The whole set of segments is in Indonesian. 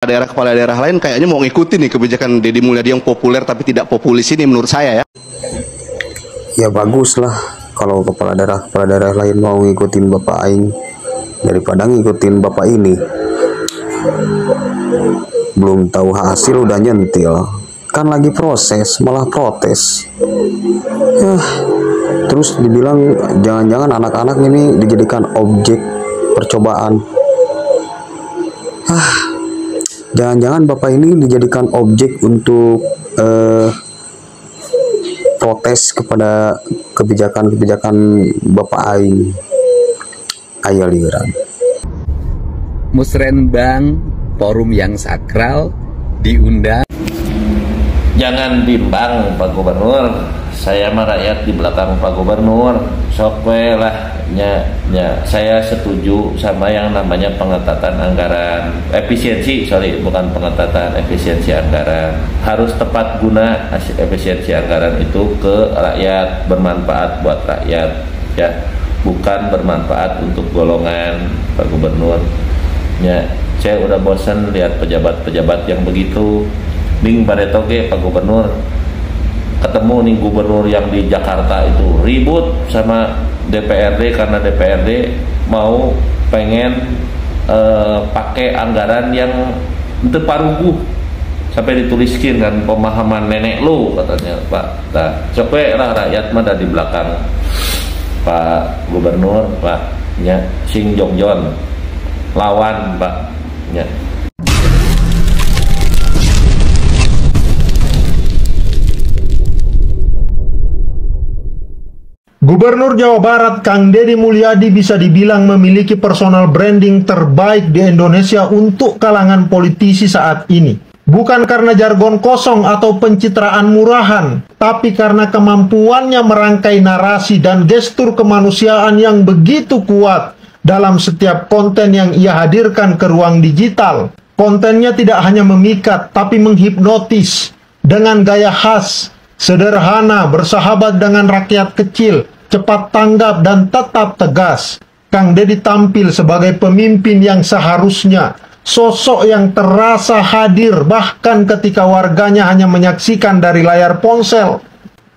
daerah kepala daerah lain kayaknya mau ngikutin nih kebijakan Deddy Mulyadi yang populer tapi tidak populis ini menurut saya ya. Ya bagus lah kalau kepala daerah lain mau ngikutin Bapak Aing daripada ngikutin Bapak ini. Belum tahu hasil udah nyentil, kan lagi proses malah protes. Terus dibilang jangan-jangan anak-anak ini dijadikan objek percobaan. Jangan-jangan Bapak ini dijadikan objek untuk protes kepada kebijakan-kebijakan Bapak Aing. Ayo liuran. Musrenbang, forum yang sakral, diundang. Jangan bimbang Pak Gubernur, saya mah rakyat di belakang Pak Gubernur. Sok we lah nya, saya setuju sama yang namanya pengetatan anggaran, bukan pengetatan, efisiensi anggaran. Harus tepat guna efisiensi anggaran itu ke rakyat, bermanfaat buat rakyat ya, bukan bermanfaat untuk golongan Pak Gubernur. Ya, saya udah bosan lihat pejabat-pejabat yang begitu. Ning baretoge Pak Gubernur ketemu nih gubernur yang di Jakarta itu ribut sama DPRD karena DPRD mau pengen pakai anggaran yang itu paruguh sampai dituliskin kan pemahaman nenek lu katanya Pak. Nah, coba lah rakyat mah di belakang Pak Gubernur Pak nya sing jongjon lawan Pak nya. Gubernur Jawa Barat Kang Deddy Mulyadi bisa dibilang memiliki personal branding terbaik di Indonesia untuk kalangan politisi saat ini. Bukan karena jargon kosong atau pencitraan murahan, tapi karena kemampuannya merangkai narasi dan gestur kemanusiaan yang begitu kuat dalam setiap konten yang ia hadirkan ke ruang digital. Kontennya tidak hanya memikat, tapi menghipnotis dengan gaya khas, sederhana, bersahabat dengan rakyat kecil, cepat tanggap dan tetap tegas. Kang Deddy tampil sebagai pemimpin yang seharusnya, sosok yang terasa hadir bahkan ketika warganya hanya menyaksikan dari layar ponsel.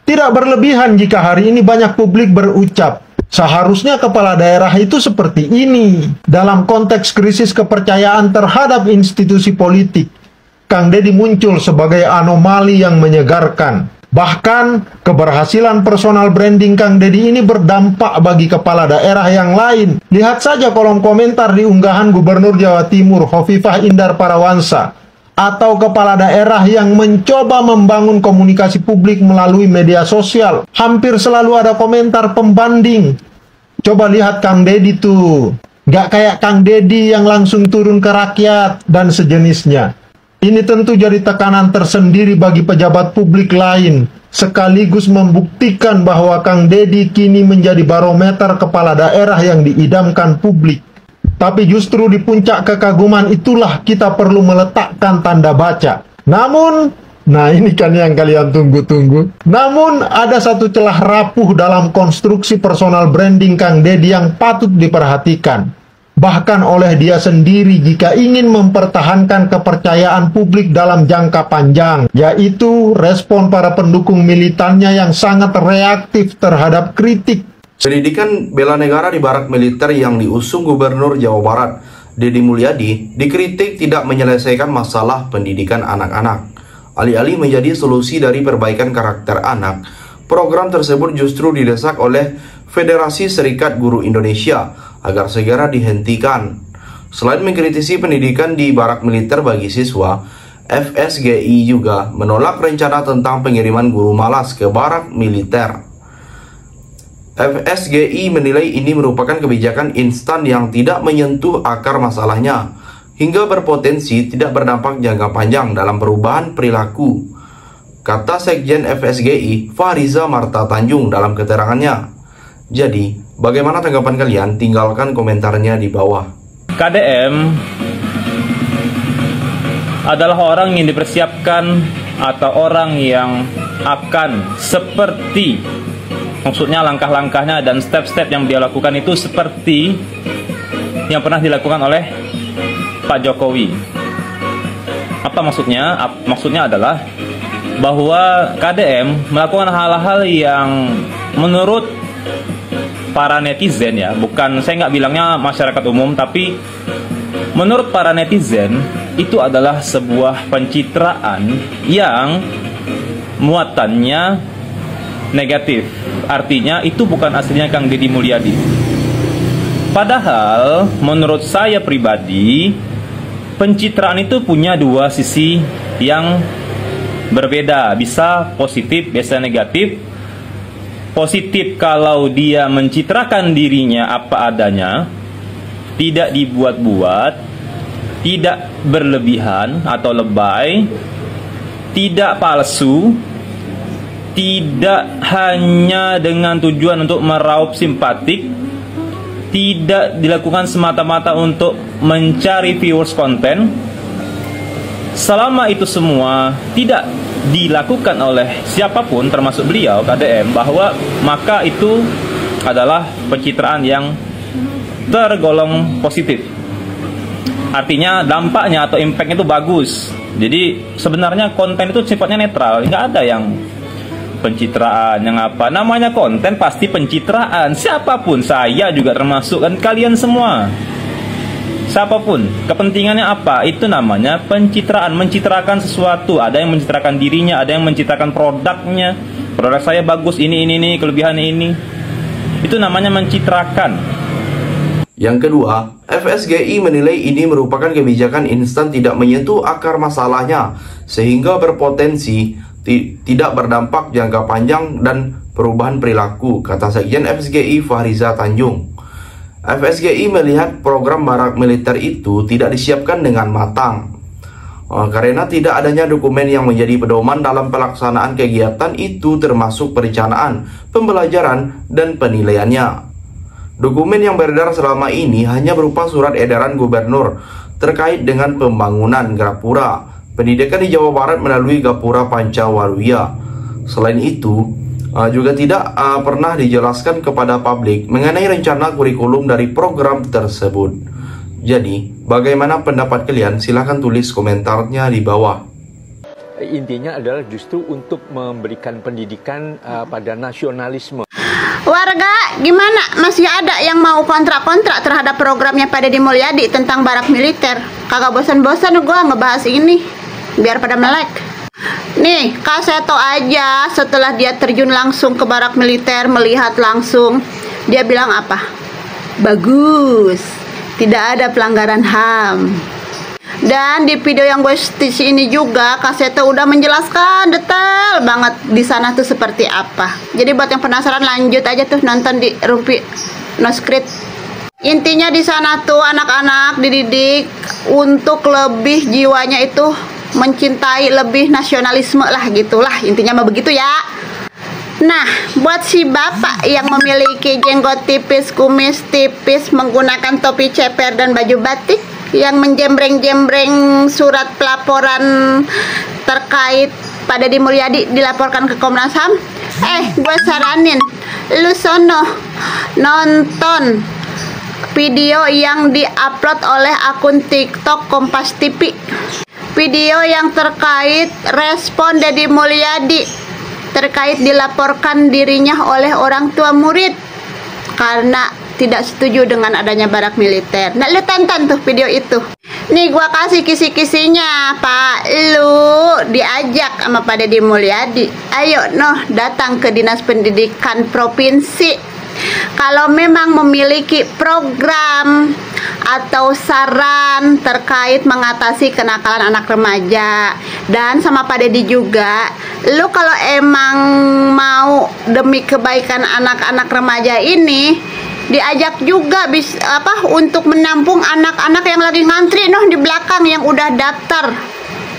Tidak berlebihan jika hari ini banyak publik berucap, seharusnya kepala daerah itu seperti ini. Dalam konteks krisis kepercayaan terhadap institusi politik, Kang Deddy muncul sebagai anomali yang menyegarkan. Bahkan, keberhasilan personal branding Kang Deddy ini berdampak bagi kepala daerah yang lain. Lihat saja kolom komentar di unggahan Gubernur Jawa Timur Hovifah Indar Parawansa, atau kepala daerah yang mencoba membangun komunikasi publik melalui media sosial. Hampir selalu ada komentar pembanding. Coba lihat Kang Deddy tuh, gak kayak Kang Deddy yang langsung turun ke rakyat dan sejenisnya. Ini tentu jadi tekanan tersendiri bagi pejabat publik lain, sekaligus membuktikan bahwa Kang Deddy kini menjadi barometer kepala daerah yang diidamkan publik. Tapi justru di puncak kekaguman itulah kita perlu meletakkan tanda baca. Namun, nah ini kan yang kalian tunggu-tunggu. Namun, ada satu celah rapuh dalam konstruksi personal branding Kang Deddy yang patut diperhatikan. Bahkan oleh dia sendiri jika ingin mempertahankan kepercayaan publik dalam jangka panjang, yaitu respon para pendukung militannya yang sangat reaktif terhadap kritik. Pendidikan bela negara di barak militer yang diusung Gubernur Jawa Barat, Deddy Mulyadi, dikritik tidak menyelesaikan masalah pendidikan anak-anak. Alih-alih menjadi solusi dari perbaikan karakter anak, program tersebut justru didesak oleh Federasi Serikat Guru Indonesia agar segera dihentikan. Selain mengkritisi pendidikan di barak militer bagi siswa, FSGI juga menolak rencana tentang pengiriman guru malas ke barak militer. FSGI menilai ini merupakan kebijakan instan yang tidak menyentuh akar masalahnya, hingga berpotensi tidak berdampak jangka panjang dalam perubahan perilaku, kata Sekjen FSGI Fahriza Marta Tanjung dalam keterangannya. Jadi, bagaimana tanggapan kalian? Tinggalkan komentarnya di bawah. KDM adalah orang yang dipersiapkan atau orang yang akan seperti, maksudnya langkah-langkahnya dan step-step yang dia lakukan itu seperti yang pernah dilakukan oleh Pak Jokowi. Apa maksudnya? Maksudnya adalah bahwa KDM melakukan hal-hal yang menurut para netizen ya, bukan, saya nggak bilangnya masyarakat umum, tapi menurut para netizen itu adalah sebuah pencitraan yang muatannya negatif. Artinya itu bukan aslinya Kang Deddy Mulyadi. Padahal menurut saya pribadi, pencitraan itu punya dua sisi yang berbeda. Bisa positif, bisa negatif. Positif kalau dia mencitrakan dirinya apa adanya, tidak dibuat-buat, tidak berlebihan atau lebay, tidak palsu, tidak hanya dengan tujuan untuk meraup simpatik, tidak dilakukan semata-mata untuk mencari viewers konten. Selama itu semua tidak dilakukan oleh siapapun termasuk beliau KDM, bahwa maka itu adalah pencitraan yang tergolong positif. Artinya dampaknya atau impact itu bagus. Jadi sebenarnya konten itu sifatnya netral, nggak ada yang pencitraan yang apa. Namanya konten pasti pencitraan. Siapapun, saya juga termasuk, kan kalian semua. Siapapun, kepentingannya apa? Itu namanya pencitraan, mencitrakan sesuatu. Ada yang mencitrakan dirinya, ada yang mencitrakan produknya. Produk saya bagus, ini, kelebihan ini. Itu namanya mencitrakan. Yang kedua, FSGI menilai ini merupakan kebijakan instan tidak menyentuh akar masalahnya, sehingga berpotensi tidak berdampak jangka panjang dan perubahan perilaku, kata Sekjen FSGI Fahriza Tanjung. FSGI melihat program barak militer itu tidak disiapkan dengan matang, karena tidak adanya dokumen yang menjadi pedoman dalam pelaksanaan kegiatan itu, termasuk perencanaan, pembelajaran, dan penilaiannya. Dokumen yang beredar selama ini hanya berupa surat edaran gubernur terkait dengan pembangunan Gapura pendidikan di Jawa Barat melalui Gapura Pancawaluya. Selain itu, juga tidak pernah dijelaskan kepada publik mengenai rencana kurikulum dari program tersebut. Jadi, bagaimana pendapat kalian? Silahkan tulis komentarnya di bawah. Intinya adalah justru untuk memberikan pendidikan pada nasionalisme. Warga, gimana? Masih ada yang mau kontrak-kontrak terhadap programnya Pak Deddy Mulyadi tentang barak militer? Kagak bosan-bosan gua ngebahas ini, biar pada melek. Nih, Kak Seto aja setelah dia terjun langsung ke barak militer, melihat langsung, dia bilang apa? Bagus, tidak ada pelanggaran HAM. Dan di video yang gue stitch ini juga, Kak Seto udah menjelaskan detail banget di sana tuh seperti apa. Jadi buat yang penasaran, lanjut aja tuh nonton di Rumpi No Script. Intinya di sana tuh anak-anak dididik untuk lebih jiwanya itu mencintai, lebih nasionalisme lah, gitulah intinya mah begitu ya. Nah, buat si bapak yang memiliki jenggot tipis, kumis tipis, menggunakan topi ceper dan baju batik, yang menjembreng-jembreng surat pelaporan terkait Pak Deddy Mulyadi dilaporkan ke Komnas HAM, gue saranin lu sono nonton video yang diupload oleh akun TikTok Kompas TV. Video yang terkait respon Deddy Mulyadi terkait dilaporkan dirinya oleh orang tua murid karena tidak setuju dengan adanya barak militer. Nah, lu tonton tuh video itu. Nih gua kasih kisi-kisinya, Pak. Lu diajak sama Pak Deddy Mulyadi, ayo datang ke Dinas Pendidikan Provinsi. Kalau memang memiliki program atau saran terkait mengatasi kenakalan anak remaja, dan sama Pak Deddy juga, lu kalau emang mau demi kebaikan anak-anak remaja ini, diajak juga untuk menampung anak-anak yang lagi ngantri di belakang yang udah daftar.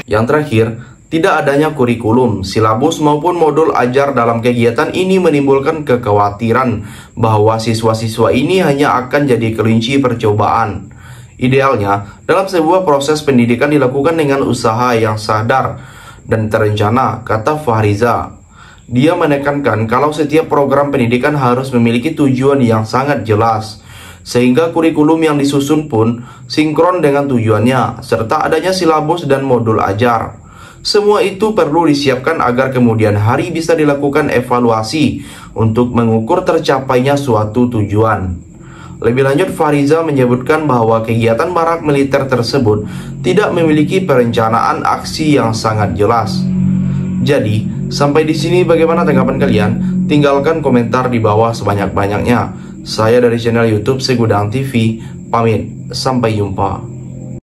Yang terakhir, tidak adanya kurikulum, silabus maupun modul ajar dalam kegiatan ini menimbulkan kekhawatiran bahwa siswa-siswa ini hanya akan jadi kelinci percobaan. Idealnya, dalam sebuah proses pendidikan dilakukan dengan usaha yang sadar dan terencana, kata Fahriza. Dia menekankan kalau setiap program pendidikan harus memiliki tujuan yang sangat jelas, sehingga kurikulum yang disusun pun sinkron dengan tujuannya, serta adanya silabus dan modul ajar. Semua itu perlu disiapkan agar kemudian hari bisa dilakukan evaluasi untuk mengukur tercapainya suatu tujuan. Lebih lanjut, Fahriza menyebutkan bahwa kegiatan barak militer tersebut tidak memiliki perencanaan aksi yang sangat jelas. Jadi, sampai di sini bagaimana tanggapan kalian? Tinggalkan komentar di bawah sebanyak-banyaknya. Saya dari channel YouTube Segudang TV, pamit. Sampai jumpa.